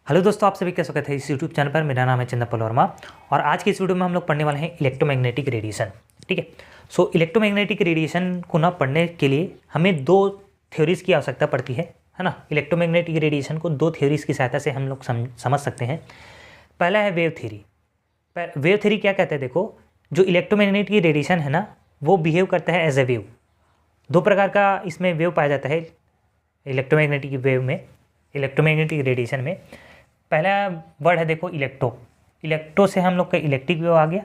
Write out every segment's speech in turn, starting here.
Hello दोस्तों, आप सभी का स्वागत है इस यूट्यूब चैनल पर। मेरा नाम है चंदन वर्मा और आज की इस वीडियो में हम लोग पढ़ने वाले हैं इलेक्ट्रोमैग्नेटिक रेडिएशन। ठीक है। सो इलेक्ट्रोमैग्नेटिक रेडिएशन को ना पढ़ने के लिए हमें दो थ्योरीज की आवश्यकता पड़ती है ना। इलेक्ट्रोमैग्नेटिक रेडिएशन को दो थ्योरीज की सहायता से हम लोग समझ सकते हैं। पहला है वेव थ्योरी। वेव थ्योरी क्या कहते हैं? देखो, जो इलेक्ट्रोमैग्नेटिक रेडिएशन है ना, वो बिहेव करता है एज ए वेव। दो प्रकार का इसमें वेव पाया जाता है इलेक्ट्रोमैग्नेटिक वेव में, इलेक्ट्रोमैग्नेटिक रेडिएशन में। पहला वर्ड है देखो इलेक्ट्रो। इलेक्ट्रो से हम लोग का इलेक्ट्रिक वेव आ गया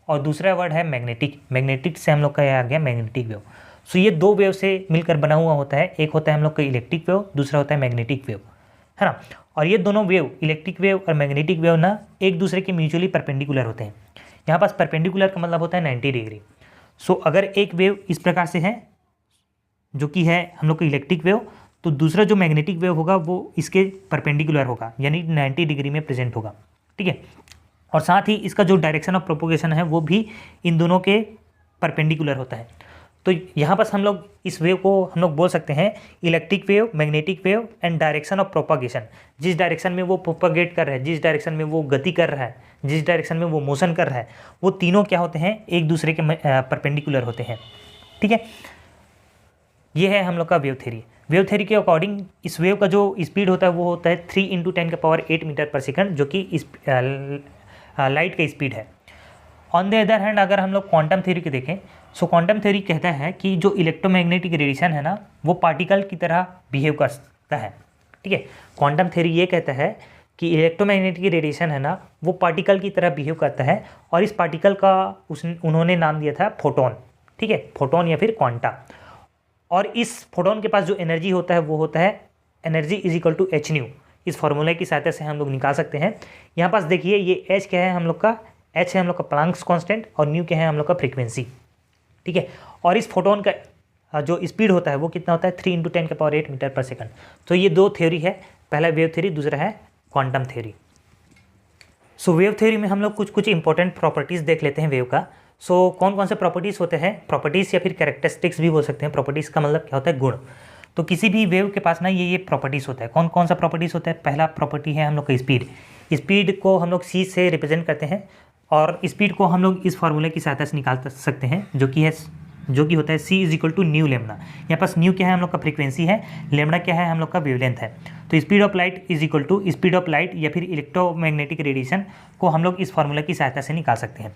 और दूसरा वर्ड है मैग्नेटिक। मैग्नेटिक से हम लोग का आ गया मैग्नेटिक वेव। सो ये दो वेव से मिलकर बना हुआ होता है। एक होता है हम लोग का इलेक्ट्रिक वेव, दूसरा होता है मैग्नेटिक वेव, है ना। और ये दोनों वेव, इलेक्ट्रिक वेव और मैग्नेटिक वेव ना, एक दूसरे के म्यूचुअली परपेंडिकुलर होते हैं। यहाँ पास परपेंडिकुलर का मतलब होता है 90 डिग्री। सो अगर एक वेव इस प्रकार से है जो कि है हम लोग का इलेक्ट्रिक वेव, तो दूसरा जो मैग्नेटिक वेव होगा वो इसके परपेंडिकुलर होगा, यानी 90 डिग्री में प्रेजेंट होगा। ठीक है। और साथ ही इसका जो डायरेक्शन ऑफ प्रोपोगेशन है वो भी इन दोनों के परपेंडिकुलर होता है। तो यहाँ पर हम लोग इस वेव को हम लोग बोल सकते हैं electric wave, magnetic wave and direction of propagation. जिस डायरेक्शन में वो प्रोपागेट कर रहा है, जिस डायरेक्शन में वो गति कर रहा है, जिस डायरेक्शन में वो मोशन कर रहा है, वो तीनों क्या होते हैं? एक दूसरे के परपेंडिकुलर होते हैं। ठीक है। ये है हम लोग का वेव थ्योरी। वेव थ्योरी के अकॉर्डिंग इस वेव का जो स्पीड होता है वो होता है 3 × 10⁸ मीटर पर सेकंड, जो कि इस लाइट का स्पीड है। ऑन द अदर हैंड अगर हम लोग क्वांटम थ्योरी को देखें, सो क्वांटम थ्योरी कहता है कि जो इलेक्ट्रोमैग्नेटिक रेडिएशन है ना, वो पार्टिकल की तरह बिहेव करता है। ठीक है। क्वांटम थ्योरी ये कहता है कि इलेक्ट्रोमैग्नेटिक रेडिएशन है ना, वो पार्टिकल की तरह बिहेव करता है और इस पार्टिकल का उन्होंने नाम दिया था फोटोन। ठीक है, फोटोन या फिर क्वांटा। और इस फोटोन के पास जो एनर्जी होता है वो होता है energy is equal to h nu. इस फॉर्मूले की सहायता से हम लोग निकाल सकते हैं। यहाँ पास देखिए, ये एच क्या है हम लोग का? एच है हम लोग का प्लांक्स कांस्टेंट और न्यू क्या है हम लोग का फ्रीक्वेंसी। ठीक है। और इस फोटोन का जो स्पीड होता है वो कितना होता है? 3 × 10⁸ मीटर पर सेकंड। तो ये दो थ्योरी है, पहला वेव थ्योरी, दूसरा है क्वांटम थ्योरी। सो वेव थ्योरी में हम लोग कुछ इंपॉर्टेंट प्रॉपर्टीज़ देख लेते हैं वेव का। सो कौन कौन से प्रॉपर्टीज़ होते हैं? प्रॉपर्टीज़ या फिर कैरेक्टरिस्टिक्स भी बोल सकते हैं। प्रॉपर्टीज़ का मतलब क्या होता है? गुण। तो किसी भी वेव के पास ना ये प्रॉपर्टीज़ होता है। कौन कौन सा प्रॉपर्टीज़ होता है? पहला प्रॉपर्टी है हम लोग का स्पीड। स्पीड को हम लोग सी से रिप्रेजेंट करते हैं और स्पीड को हम लोग इस फार्मूले की सहायता से निकाल सकते हैं, जो कि होता है c is equal to nu lambda. यहाँ पास न्यू क्या है हम लोग का? फ्रीक्वेंसी है। लेमना क्या है हम लोग का? वेवलेंथ है। तो speed of light is equal to speed of light या फिर इलेक्ट्रोमैग्नेटिक रेडिएशन को हम लोग इस फार्मूला की सहायता से निकाल सकते हैं।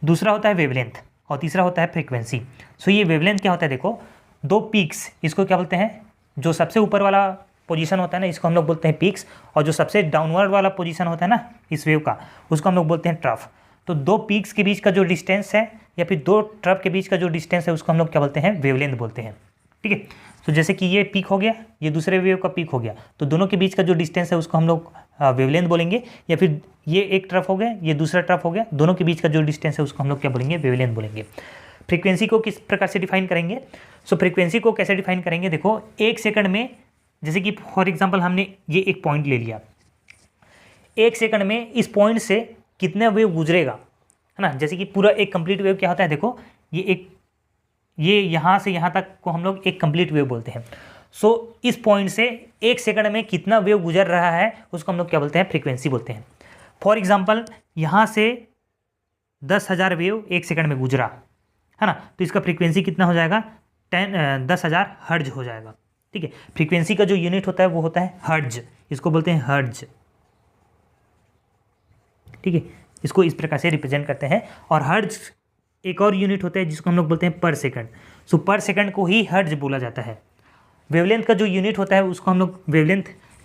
दूसरा होता है वेवलेंथ और तीसरा होता है फ्रीक्वेंसी। सो ये वेवलेंथ क्या होता है? देखो, दो पीक्स, इसको क्या बोलते हैं? जो सबसे ऊपर वाला पोजीशन होता है ना, इसको हम लोग बोलते हैं पीक्स, और जो सबसे डाउनवर्ड वाला पोजीशन होता है ना इस वेव का, उसको हम लोग बोलते हैं ट्रफ। तो दो पीक्स के बीच का जो डिस्टेंस है या फिर दो ट्रफ के बीच का जो डिस्टेंस है उसको हम लोग क्या बोलते हैं? वेवलेंथ बोलते हैं। ठीक है। तो जैसे कि ये पीक हो गया, ये दूसरे वेव का पीक हो गया, तो दोनों के बीच का जो डिस्टेंस है उसको हम लोग वेवलेंथ बोलेंगे। या फिर ये एक ट्रफ हो गया, ये दूसरा ट्रफ हो गया, दोनों के बीच का जो डिस्टेंस है उसको हम लोग क्या बोलेंगे? वेवलेंथ बोलेंगे। फ्रीक्वेंसी को किस प्रकार से डिफाइन करेंगे? सो फ्रीक्वेंसी को कैसे डिफाइन करेंगे? देखो, एक सेकंड में, जैसे कि फॉर एग्जांपल हमने ये एक पॉइंट ले लिया, एक सेकंड में इस पॉइंट से कितने वेव गुजरेगा, है ना। जैसे कि पूरा एक कंप्लीट वेव क्या होता है? देखो, ये यहाँ से यहाँ तक को हम लोग एक कंप्लीट वेव बोलते हैं। सो इस पॉइंट से एक सेकंड में कितना वेव गुजर रहा है उसको हम लोग क्या बोलते हैं? फ्रीक्वेंसी बोलते हैं। फॉर एग्जांपल यहाँ से 10,000 वेव एक सेकंड में गुजरा, है ना, तो इसका फ्रीक्वेंसी कितना हो जाएगा? 10,000 हर्ज हो जाएगा। ठीक है। फ्रीक्वेंसी का जो यूनिट होता है वो होता है हर्ज, इसको बोलते हैं हर्ज। ठीक है। इसको इस प्रकार से रिप्रेजेंट करते हैं। और हर्ज एक और यूनिट होता है जिसको हम लोग बोलते हैं पर सेकंड। सो पर सेकंड को ही हर्ज बोला जाता है। वेवलेंथ का जो यूनिट होता है उसको हम लोग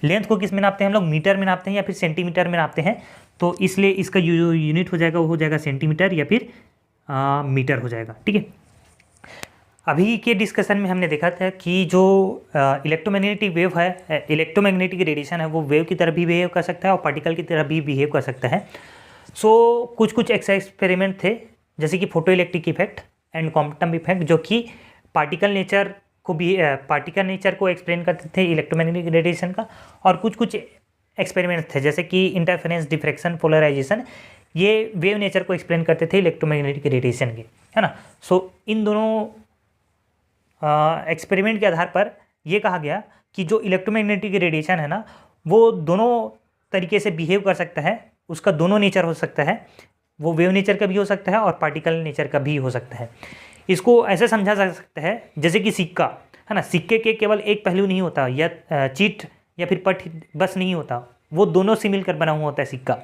लेंथ को किस में नापते हैं? हम लोग मीटर में नापते हैं या फिर सेंटीमीटर में नापते हैं। तो इसलिए इसका जो यूनिट हो जाएगा वो हो जाएगा सेंटीमीटर या फिर मीटर हो जाएगा। ठीक है। अभी के डिस्कशन में हमने देखा था कि जो इलेक्ट्रोमैग्नेटिक वेव है, इलेक्ट्रोमैग्नेटिक रेडिएशन है, वो वेव की तरह भी बिहेव कर सकता है और पार्टिकल की तरह भी बिहेव कर सकता है। सो कुछ एक्सपेरिमेंट थे, जैसे कि photo electric effect and quantum effect, जो कि पार्टिकल नेचर को एक्सप्लेन करते थे इलेक्ट्रोमैग्नेटिक रेडिएशन का। और कुछ एक्सपेरिमेंट थे, जैसे कि इंटरफेरेंस, डिफ्रैक्शन, पोलराइजेशन, ये वेव नेचर को एक्सप्लेन करते थे इलेक्ट्रोमैग्नेटिक रेडिएशन के, है ना। सो इन दोनों एक्सपेरिमेंट के आधार पर यह कहा गया कि जो इलेक्ट्रोमैग्नेटिक रेडिएशन है ना, वो दोनों तरीके से बिहेव कर सकता है, उसका दोनों नेचर हो सकता है, वो वेव नेचर का भी हो सकता है और पार्टिकल नेचर का भी हो सकता है। इसको ऐसे समझा जा सकता है जैसे कि सिक्का है ना, सिक्के के केवल एक पहलू नहीं होता, या चीट या फिर पट बस नहीं होता, वो दोनों से मिलकर बना हुआ होता है सिक्का,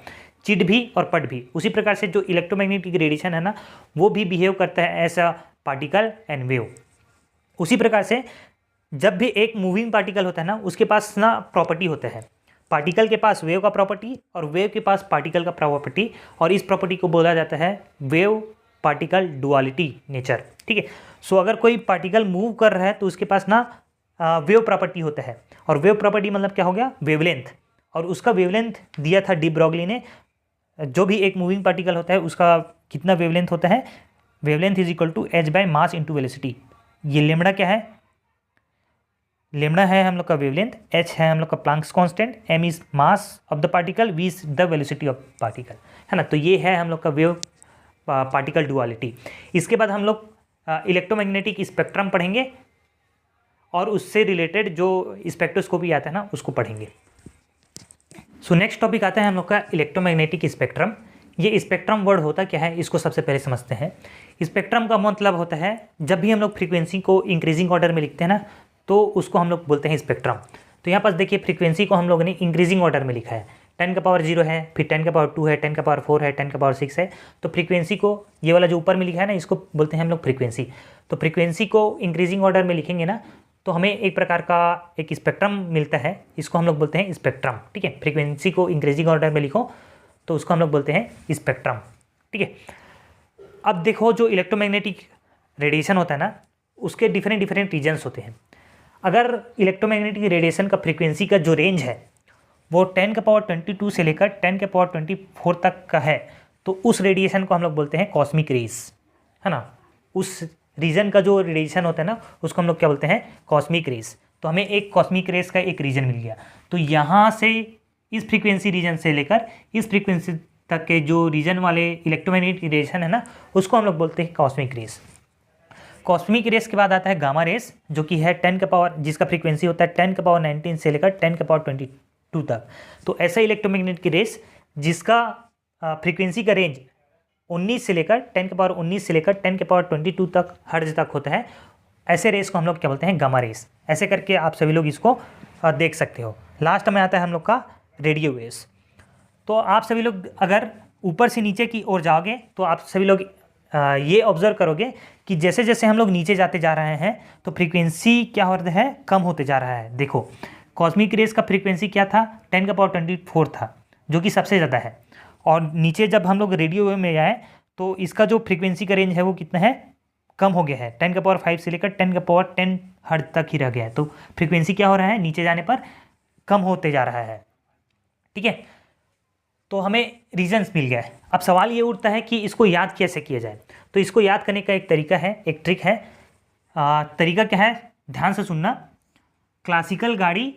चिट भी और पट भी। उसी प्रकार से जो इलेक्ट्रोमैग्नेटिक रेडिएशन है ना, वो भी बिहेव करता है ऐसा पार्टिकल एंड वेव। उसी प्रकार से जब भी एक मूविंग पार्टिकल होता है ना, उसके पास ना प्रॉपर्टी होता है, पार्टिकल के पास वेव का प्रॉपर्टी और वेव के पास पार्टिकल का प्रॉपर्टी, और इस प्रॉपर्टी को बोला जाता है वेव पार्टिकल डुअलिटी नेचर। ठीक है, सो अगर कोई पार्टिकल मूव कर रहा है तो उसके पास ना वेव प्रॉपर्टी होता है, और वेव प्रॉपर्टी मतलब क्या हो गया, वेवलेंथ, और उसका वेवलेंथ दिया था डी ब्रॉगली ने। जो भी एक मूविंग पार्टिकल होता है उसका कितना वेवलेंथ होता है, wavelength is equal to h by mass into velocity. ये लेमड़ा क्या है, लेमड़ा है हम लोग का वेवलेंथ, एच है हम लोग का Planck's constant, m is mass of the particle, v is the velocity of particle, है ना। तो ये है हम लोग का वेव पार्टिकल डुअलिटी। इसके बाद हम लोग इलेक्ट्रोमैग्नेटिक स्पेक्ट्रम पढ़ेंगे और उससे रिलेटेड जो स्पेक्ट्रोस्कोपी आता है ना उसको पढ़ेंगे। सो नेक्स्ट टॉपिक आता है हम लोग का इलेक्ट्रोमैग्नेटिक स्पेक्ट्रम। ये स्पेक्ट्रम वर्ड होता क्या है, इसको सबसे पहले समझते हैं। स्पेक्ट्रम का मतलब होता है जब भी हम लोग फ्रीक्वेंसी को इंक्रीजिंग ऑर्डर में लिखते हैं ना, तो उसको हम लोग बोलते हैं स्पेक्ट्रम। तो यहाँ पास देखिए फ्रीक्वेंसी को हम लोगों ने इंक्रीजिंग ऑर्डर में लिखा है, 10 का पावर 0 है, फिर 10 का पावर 2 है, 10 का पावर 4 है, 10 का पावर 6 है। तो फ्रीक्वेंसी को ये वाला जो ऊपर में लिखा है ना, इसको बोलते हैं हम लोग फ्रीक्वेंसी। तो फ्रीक्वेंसी को इंक्रीजिंग ऑर्डर में लिखेंगे ना, तो हमें एक प्रकार का एक स्पेक्ट्रम मिलता है, इसको हम लोग बोलते हैं स्पेक्ट्रम। ठीक है, फ्रीक्वेंसी को इंक्रीजिंग ऑर्डर में लिखो तो उसको हम लोग बोलते हैं स्पेक्ट्रम। ठीक है, अब देखो जो इलेक्ट्रोमैग्नेटिक रेडिएशन होता है ना, उसके डिफरेंट डिफरेंट रीजन्स होते हैं। अगर इलेक्ट्रोमैग्नेटिक रेडिएशन का फ्रीक्वेंसी का जो रेंज है वो 10 का पावर 22 से लेकर 10 का पावर 24 तक का है, तो उस रेडिएशन को हम लोग बोलते हैं कॉस्मिक रेज, है ना। उस रीजन का जो रेडिएशन होता है ना उसको हम लोग क्या बोलते हैं, कॉस्मिक रेज। तो हमें एक कॉस्मिक रेज का एक रीजन मिल गया। तो यहाँ से इस फ्रीक्वेंसी रीजन से लेकर इस फ्रीक्वेंसी तक के जो रीजन वाले इलेक्ट्रोमैग्नेटिक रेडिएशन है ना, उसको हम लोग बोलते हैं कॉस्मिक रेज। कॉस्मिक रेस के बाद आता है गामा रेस, जो कि है 10 का पावर, जिसका फ्रीक्वेंसी होता है 10 का पावर 19 से लेकर 10 का पावर 22 तक। तो ऐसा इलेक्ट्रोमैग्नेटिक की रेस जिसका फ्रीक्वेंसी का रेंज 19 से लेकर 10 का पावर 19 से लेकर 10 का पावर 22 तक हर्ट्ज तक होता है, ऐसे रेस को हम लोग क्या बोलते हैं, गामा रेस। ऐसे करके आप सभी लोग इसको देख सकते हो। लास्ट में आता है हम लोग का रेडियो वेव्स। तो आप सभी लोग अगर ऊपर से नीचे की ओर जाओगे तो आप सभी लोग ये ऑब्जर्व करोगे कि जैसे जैसे हम लोग नीचे जाते जा रहे हैं तो फ्रीक्वेंसी क्या हो रहा है, कम होते जा रहा है। देखो कॉस्मिक रेस का फ्रीक्वेंसी क्या था, 10 का पावर 24 था, जो कि सबसे ज़्यादा है। और नीचे जब हम लोग रेडियो वेव में जाए तो इसका जो फ्रीक्वेंसी का रेंज है वो कितना है, कम हो गया है, 10 का पावर 5 से लेकर 10 का पावर 10 हर्ट्ज तक ही रह गया है। तो फ्रीक्वेंसी क्या हो रहा है, नीचे जाने पर कम होते जा रहा है। ठीक है, तो हमें रीजन्स मिल गया है। अब सवाल ये उठता है कि इसको याद कैसे किया जाए। तो इसको याद करने का एक तरीका है, एक ट्रिक है। तरीका क्या है, ध्यान से सुनना। क्लासिकल गाड़ी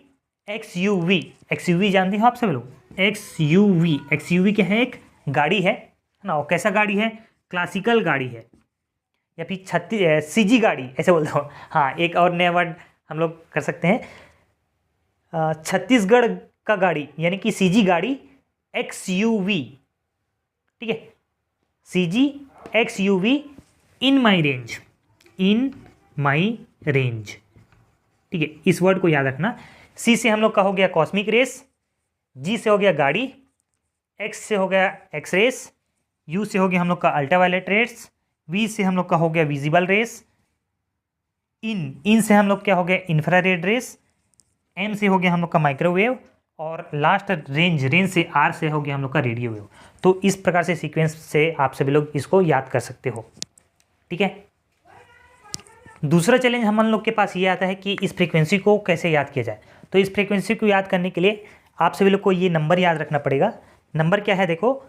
XUV, XUV जानते हो आप सभी लोग, XUV क्या है, एक गाड़ी है ना। और कैसा गाड़ी है, क्लासिकल गाड़ी है, या फिर CG गाड़ी ऐसे बोलता हूँ। हाँ, एक और नया वर्ड हम लोग कर सकते हैं, छत्तीसगढ़ का गाड़ी, यानी कि CG गाड़ी XUV। ठीक है, CG XUV इन माई रेंज, इन माई रेंज। ठीक है, इस वर्ड को याद रखना। C से हम लोग का हो गया कॉस्मिक रेस, G से हो गया गाड़ी, X से हो गया एक्स रेस, U से हो गया हम लोग का अल्ट्रावायलेट रेस, V से हम लोग का हो गया विजिबल रेस, इन से हम लोग क्या हो गया इंफ्रारेड रेस, M से हो गया हम लोग का माइक्रोवेव, और लास्ट रेंज से R से हो गया हम लोग का रेडियो वेव। तो इस प्रकार से सीक्वेंस से आप सभी लोग इसको याद कर सकते हो। ठीक है, दूसरा चैलेंज हम लोग के पास ये आता है कि इस फ्रीक्वेंसी को कैसे याद किया जाए। तो इस फ्रीक्वेंसी को याद करने के लिए आप सभी लोग को ये नंबर याद रखना पड़ेगा। नंबर क्या है, देखो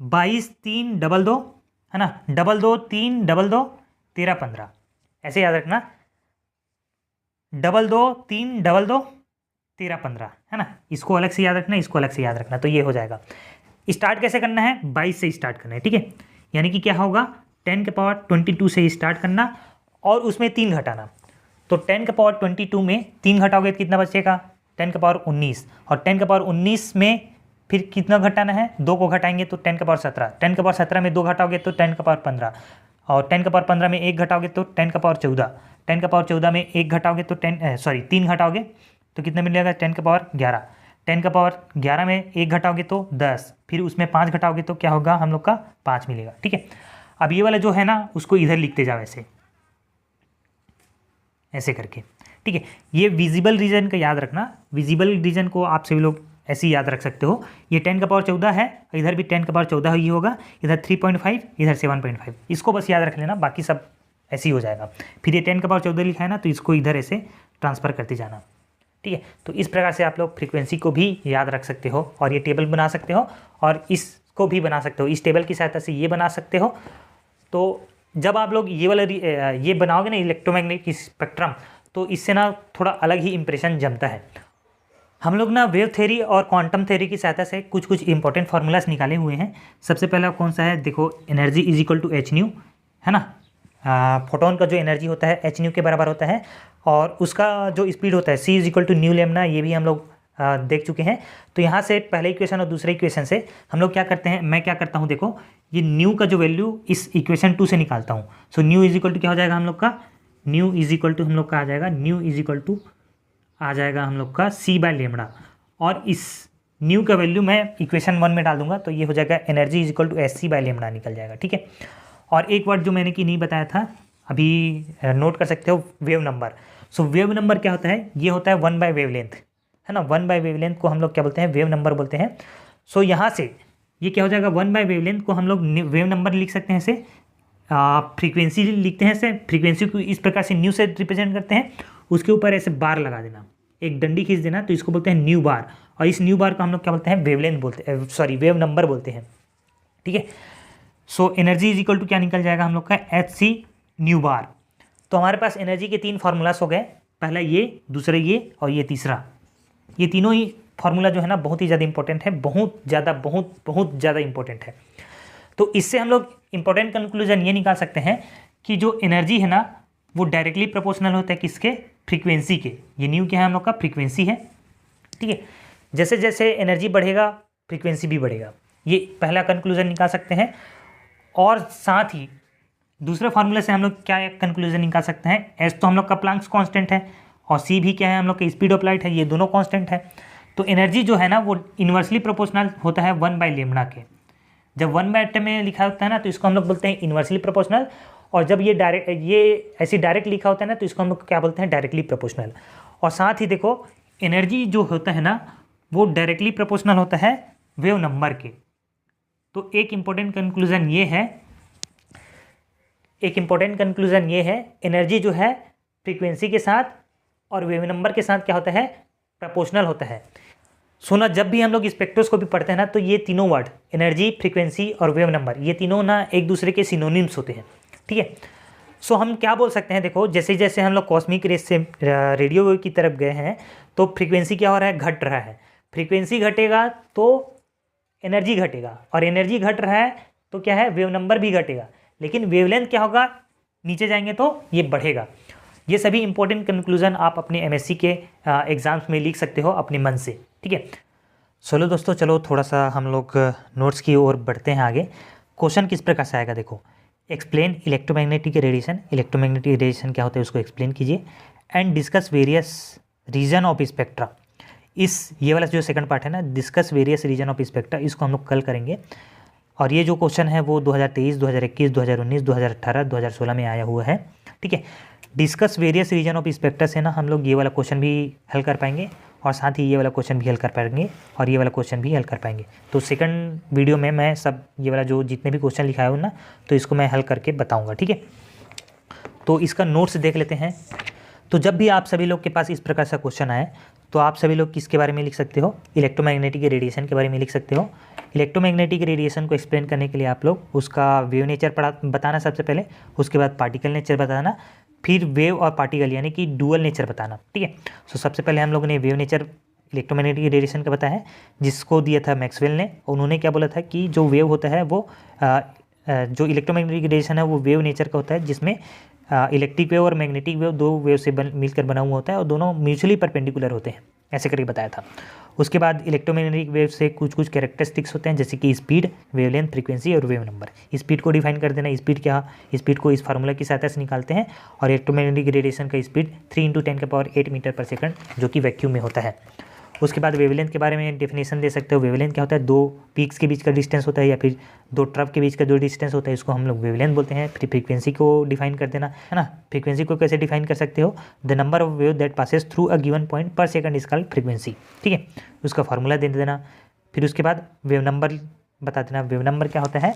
22-3-22, है ना, 22-3-22-13-15, ऐसे याद रखना, 22-3-22-13-15, है ना। इसको अलग से याद रखना, इसको अलग से याद रखना, तो ये हो जाएगा। स्टार्ट कैसे करना है, 22 से स्टार्ट करना है। ठीक है, यानी कि क्या होगा, 10 के पावर 22 से स्टार्ट करना और उसमें 3 घटाना। तो 10 के पावर 22 में 3 घटाओगे तो कितना बचेगा, 10 के पावर 19, और 10 के पावर 19 में फिर कितना घटाना है, 2 को घटाएंगे तो 10 का पावर 17, 10 का पावर 17 में 2 घटाओगे तो 10 का पावर 15, और 10 का पावर 15 में 1 घटाओगे तो 10 का पावर 14, 10 का पावर 14 में 1 घटाओगे तो 3 घटाओगे तो कितना मिलेगा, 10 का पावर 11, 10 का पावर 11 में 1 घटाओगे तो 10, फिर उसमें 5 घटाओगे तो क्या होगा हम लोग का 5 मिलेगा। ठीक है, अब ये वाला जो है ना उसको इधर लिखते जाओ ऐसे करके। ठीक है, ये विजिबल रीजन का याद रखना, विजिबल रीजन को आप सभी लोग ऐसे ही याद रख सकते हो। ये 10 का पावर 14 है, इधर भी 10 का पावर 14 ही होगा, इधर 3.5, इधर 7.5, इसको बस याद रख लेना, बाकी सब ऐसे ही हो जाएगा। फिर ये 10 का पावर 14 लिखा है ना, तो इसको इधर ऐसे ट्रांसफ़र करते जाना। ठीक है, तो इस प्रकार से आप लोग फ्रीक्वेंसी को भी याद रख सकते हो और ये टेबल बना सकते हो और इसको भी बना सकते हो, इस टेबल की सहायता से ये बना सकते हो। तो जब आप लोग ये वाला ये बनाओगे ना इलेक्ट्रोमैग्नेटिक स्पेक्ट्रम, तो इससे ना थोड़ा अलग ही इंप्रेशन जमता है। हम लोग ना वेव थ्योरी और क्वांटम थ्योरी की सहायता से कुछ कुछ इंपॉर्टेंट फार्मूलाज निकाले हुए हैं। सबसे पहला कौन सा है, देखो, energy is equal to h nu, है ना। फोटोन का जो एनर्जी होता है एच न्यू के बराबर होता है, और उसका जो स्पीड होता है c is equal to nu lambda, ये भी हम लोग देख चुके हैं। तो यहाँ से पहले इक्वेशन और दूसरे इक्वेशन से हम लोग क्या करते हैं, मैं क्या करता हूँ, देखो ये न्यू का जो वैल्यू इस इक्वेशन 2 से निकालता हूँ। So nu is equal to क्या हो जाएगा हम लोग का, न्यू इज इक्वल टू हम लोग का आ जाएगा, न्यू इज इक्वल टू आ जाएगा हम लोग का सी बाय लेमड़ा, और इस न्यू का वैल्यू मैं इक्वेशन 1 में डाल दूंगा, तो ये हो जाएगा energy is equal to s c by lambda निकल जाएगा। ठीक है, और एक वर्ड जो मैंने कि नहीं बताया था, अभी नोट कर सकते हो, वेव नंबर। सो वेव नंबर क्या होता है, ये होता है 1 बाय वेवलेंथ, है ना। 1 बाय वेवलेंथ को हम लोग क्या बोलते हैं, वेव नंबर बोलते हैं। सो यहाँ से ये क्या हो जाएगा, 1 बाय वेवलेंथ को हम लोग वेव नंबर लिख सकते हैं ऐसे, फ्रीक्वेंसी लिखते हैं ऐसे, फ्रीक्वेंसी को इस प्रकार से न्यू से रिप्रेजेंट करते हैं, उसके ऊपर ऐसे बार लगा देना, एक डंडी खींच देना, तो इसको बोलते हैं न्यू बार, और इस न्यू बार को हम लोग क्या बोलते हैं, वेवलेंथ बोलते हैं, सॉरी वेव नंबर बोलते हैं। ठीक है, so energy is equal to क्या निकल जाएगा हम लोग का, एच सी न्यू बार। तो हमारे पास एनर्जी के 3 फार्मूलास हो गए, पहला ये, दूसरा ये और ये तीसरा। ये तीनों ही फार्मूला जो है ना बहुत ही ज़्यादा इंपॉर्टेंट है, बहुत ज़्यादा इंपॉर्टेंट है। तो इससे हम लोग इंपॉर्टेंट कंक्लूजन ये निकाल सकते हैं कि जो एनर्जी है ना वो डायरेक्टली प्रोपोर्शनल होता है किसके, फ्रीक्वेंसी के। ये न्यू क्या है हम लोग का, फ्रीक्वेंसी है। ठीक है, जैसे जैसे एनर्जी बढ़ेगा फ्रीक्वेंसी भी बढ़ेगा, ये पहला कंक्लूजन निकाल सकते हैं। और साथ ही दूसरे फार्मूले से हम लोग क्या कंक्लूजन निकाल सकते हैं, एस तो हम लोग का प्लांक्स कांस्टेंट है, और सी भी क्या है हम लोग का, स्पीड ऑफ लाइट है, ये दोनों कांस्टेंट है। तो एनर्जी जो है ना वो इन्वर्सली प्रोपोर्शनल होता है 1 बाय लेमड़ा के। जब 1 बाय टेन में लिखा होता है ना तो इसको हम लोग बोलते हैं इन्वर्सली प्रोपोर्शनल, और जब ये ऐसे डायरेक्ट लिखा होता है ना तो इसको हम लोग क्या बोलते हैं, डायरेक्टली प्रोपोर्शनल। और साथ ही देखो एनर्जी जो होता है ना वो डायरेक्टली प्रोपोर्शनल होता है वेव नंबर के। तो एक इम्पोर्टेंट कंक्लूजन ये है, एनर्जी जो है फ्रीक्वेंसी के साथ और वेव नंबर के साथ क्या होता है, प्रोपोर्शनल होता है। सुना, जब भी हम लोग स्पेक्ट्रोस्कोपी पढ़ते हैं ना तो ये तीनों वर्ड एनर्जी, फ्रीक्वेंसी और वेव नंबर, ये तीनों ना एक दूसरे के सिनोनिम्स होते हैं। ठीक है, सो हम क्या बोल सकते हैं, देखो जैसे जैसे हम लोग कॉस्मिक रेस से रेडियो वेव की तरफ गए हैं तो फ्रीक्वेंसी क्या हो रहा है, घट रहा है। फ्रीक्वेंसी घटेगा तो एनर्जी घटेगा, और एनर्जी घट रहा है तो क्या है, वेव नंबर भी घटेगा। लेकिन वेवलेंथ क्या होगा, नीचे जाएंगे तो ये बढ़ेगा। ये सभी इंपॉर्टेंट कंक्लूजन आप अपने एमएससी के एग्ज़ाम्स में लिख सकते हो अपने मन से। ठीक है, चलो दोस्तों, चलो थोड़ा सा हम लोग नोट्स की ओर बढ़ते हैं आगे। क्वेश्चन किस प्रकार से आएगा, देखो, explain electromagnetic radiation. Electromagnetic radiation क्या होता है उसको एक्सप्लेन कीजिए, and discuss various region of spectra. ये वाला जो सेकंड पार्ट है ना, discuss various region of spectra, इसको हम लोग कल करेंगे। और ये जो क्वेश्चन है वो 2023, 2021, 2019, 2018, 2016 में आया हुआ है। ठीक है, discuss various region of spectra से ना हम लोग ये वाला क्वेश्चन भी हल कर पाएंगे, और साथ ही ये वाला क्वेश्चन भी हल कर पाएंगे, और ये वाला क्वेश्चन भी हल कर पाएंगे। तो सेकंड वीडियो में मैं सब ये वाला जो जितने भी क्वेश्चन लिखाया हूँ ना तो इसको मैं हल करके बताऊँगा। ठीक है, तो इसका नोट्स देख लेते हैं। तो जब भी आप सभी लोग के पास इस प्रकार का क्वेश्चन आए तो आप सभी लोग किसके बारे में लिख सकते हो, इलेक्ट्रोमैग्नेटिक रेडिएशन के बारे में लिख सकते हो। इलेक्ट्रोमैग्नेटिक रेडिएशन को एक्सप्लेन करने के लिए आप लोग उसका वेव नेचर बताना सबसे पहले, उसके बाद पार्टिकल नेचर बताना, फिर वेव और पार्टिकल यानी कि डुअल नेचर बताना। ठीक है, सो सबसे पहले हम लोगों ने वेव नेचर इलेक्ट्रोमैग्नेटिक रेडिएशन का बताया है, जिसको दिया था मैक्सवेल ने। उन्होंने क्या बोला था कि जो वेव होता है वो जो इलेक्ट्रोमैग्नेटिक रेडिएशन है वो वेव नेचर का होता है, जिसमें इलेक्ट्रिक वेव और मैग्नेटिक वेव दो वेव से मिलकर बना हुआ होता है, और दोनों म्यूचुअली परपेंडिकुलर होते हैं। ऐसे करके बताया था। उसके बाद इलेक्ट्रोमैग्नेटिक वेव से कुछ कुछ कैरेक्टरिस्टिक्स होते हैं, जैसे कि स्पीड, वेवलेंथ, फ्रीक्वेंसी और वेव नंबर। स्पीड को डिफाइन कर देना, स्पीड क्या, स्पीड को इस फार्मूला की सहायता से निकालते हैं। और इलेक्ट्रोमैग्नेटिक रेडिएशन का स्पीड 3 × 10⁸ मीटर पर सेकंड, जो कि वैक्यूम में होता है। उसके बाद वेवलेंथ के बारे में डेफिनेशन दे सकते हो। वेवलेंथ क्या होता है, दो पीक्स के बीच का डिस्टेंस होता है या फिर दो ट्रफ के बीच का जो डिस्टेंस होता है, इसको हम लोग वेवलेंथ बोलते हैं। फिर फ्रीक्वेंसी को डिफाइन कर देना है ना। फ्रीक्वेंसी को कैसे डिफाइन कर सकते हो, the number of wave that passes through a given point पर सेकंड इज कॉल्ड फ्रीक्वेंसी, ठीक है, उसका फार्मूला दे देना। फिर उसके बाद वेव नंबर बता देना। वेव नंबर क्या होता है,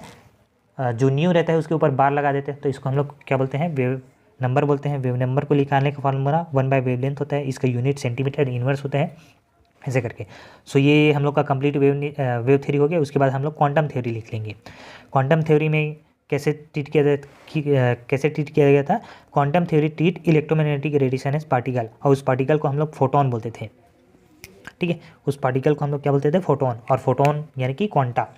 जो न्यू रहता है उसके ऊपर बार लगा देते हैं, तो इसको हम लोग क्या बोलते हैं, वेव नंबर बोलते हैं। वेव नंबर को निकालने का फार्मूला 1/वेवलेंथ होता है, इसका यूनिट सेंटीमीटर इनवर्स होता है, ऐसे करके। सो ये हम लोग का कंप्लीट वेव थ्योरी हो गया। उसके बाद हम लोग क्वांटम थ्योरी लिख लेंगे। क्वांटम थ्योरी में कैसे ट्रीट किया गया था, quantum theory treat electromagnetic radiation as particle, और उस पार्टिकल को हम लोग फोटोन बोलते थे, ठीक है, उस पार्टिकल को हम लोग क्या बोलते थे, फोटोन। और फोटोन यानी कि क्वांटा।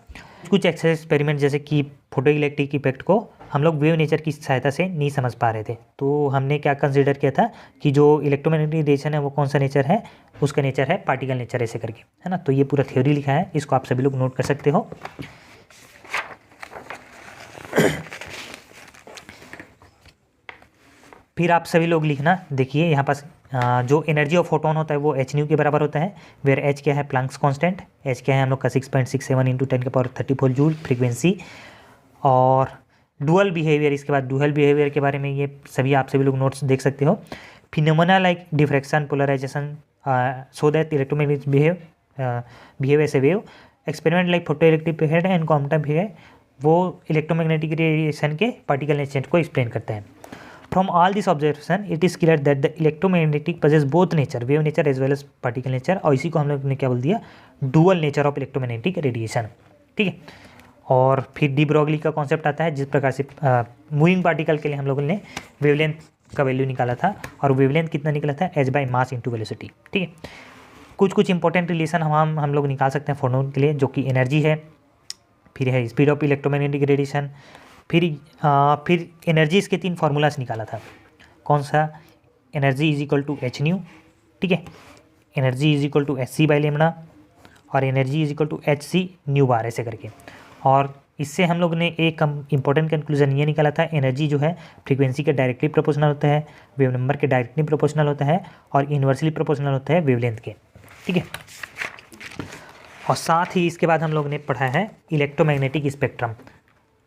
कुछ एक्सपेरिमेंट जैसे कि फोटो इलेक्ट्रिक इफेक्ट को हम लोग वेव नेचर की सहायता से नहीं समझ पा रहे थे, तो हमने क्या कंसीडर किया था कि जो इलेक्ट्रोमैग्नेटिक रेडिएशन है वो कौन सा नेचर है, उसका नेचर है पार्टिकल नेचर, ऐसे करके, है ना। तो ये पूरा थ्योरी लिखा है, इसको आप सभी लोग नोट कर सकते हो। फिर आप सभी लोग लिखना, देखिए यहाँ पास जो एनर्जी ऑफ फोटोन होता है वो h के बराबर होता है, वेयर h क्या है, प्लैंक्स कांस्टेंट। h क्या है हम लोग का 6.67 × 10⁻34 जूल फ्रीक्वेंसी। और डुअल बिहेवियर, इसके बाद डुअल बिहेवियर के बारे में ये आप सभी लोग नोट्स देख सकते हो। Phenomena like diffraction, polarization, so that electromagnetic behave as a wave, experiment like photoelectric head and quantum behave, वो इलेक्ट्रोमैग्नेटिक रेडिएशन के पार्टिकल नेचर को एक्सप्लेन करते हैं। From all this observation, it is clear that the electromagnetic possess both nature, wave nature as well as particle nature, और इसी को हम लोग ने क्या बोल दिया, dual nature of electromagnetic radiation, ठीक है। और फिर डी ब्रोगली का कॉन्सेप्ट आता है, जिस प्रकार से मूविंग पार्टिकल के लिए हम लोगों ने वेवलेंथ का वैल्यू निकाला था, और वेवलेंथ कितना निकला था, h/मास × वेलोसिटी, ठीक है। कुछ इंपॉर्टेंट रिलेशन हम लोग निकाल सकते हैं फोटोन के लिए, जो कि एनर्जी है, फिर है स्पीड ऑफ इलेक्ट्रोमैग्नेटिक रेडिएशन, फिर एनर्जी, इसके 3 फार्मूलाज निकाला था। कौन सा, energy is equal to h nu, ठीक है, energy is equal to hc/λ, और energy is equal to hc nu bar, ऐसे करके। और इससे हम लोग ने एक इंपॉर्टेंट कंक्लूजन ये निकाला था, एनर्जी जो है फ्रीक्वेंसी के डायरेक्टली प्रोपोर्शनल होता है, वेव नंबर के डायरेक्टली प्रोपोर्शनल होता है, और इन्वर्सली प्रोपोर्शनल होता है वेवलेंथ के, ठीक है। और साथ ही इसके बाद हम लोग ने पढ़ा है इलेक्ट्रोमैग्नेटिक स्पेक्ट्रम।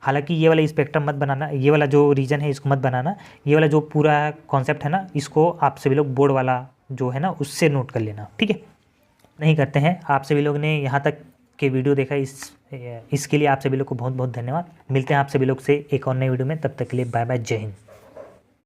हालांकि ये वाला स्पेक्ट्रम मत बनाना, ये वाला जो रीजन है इसको मत बनाना, ये वाला जो पूरा कॉन्सेप्ट है ना, इसको आप सभी लोग बोर्ड वाला जो है ना उससे नोट कर लेना, ठीक है। नहीं करते हैं, आप सभी लोग ने यहाँ तक के वीडियो देखा, इसके लिए आप सभी लोग को बहुत बहुत धन्यवाद। मिलते हैं आप सभी लोग से एक और नई वीडियो में, तब तक के लिए बाय बाय, जय हिंद।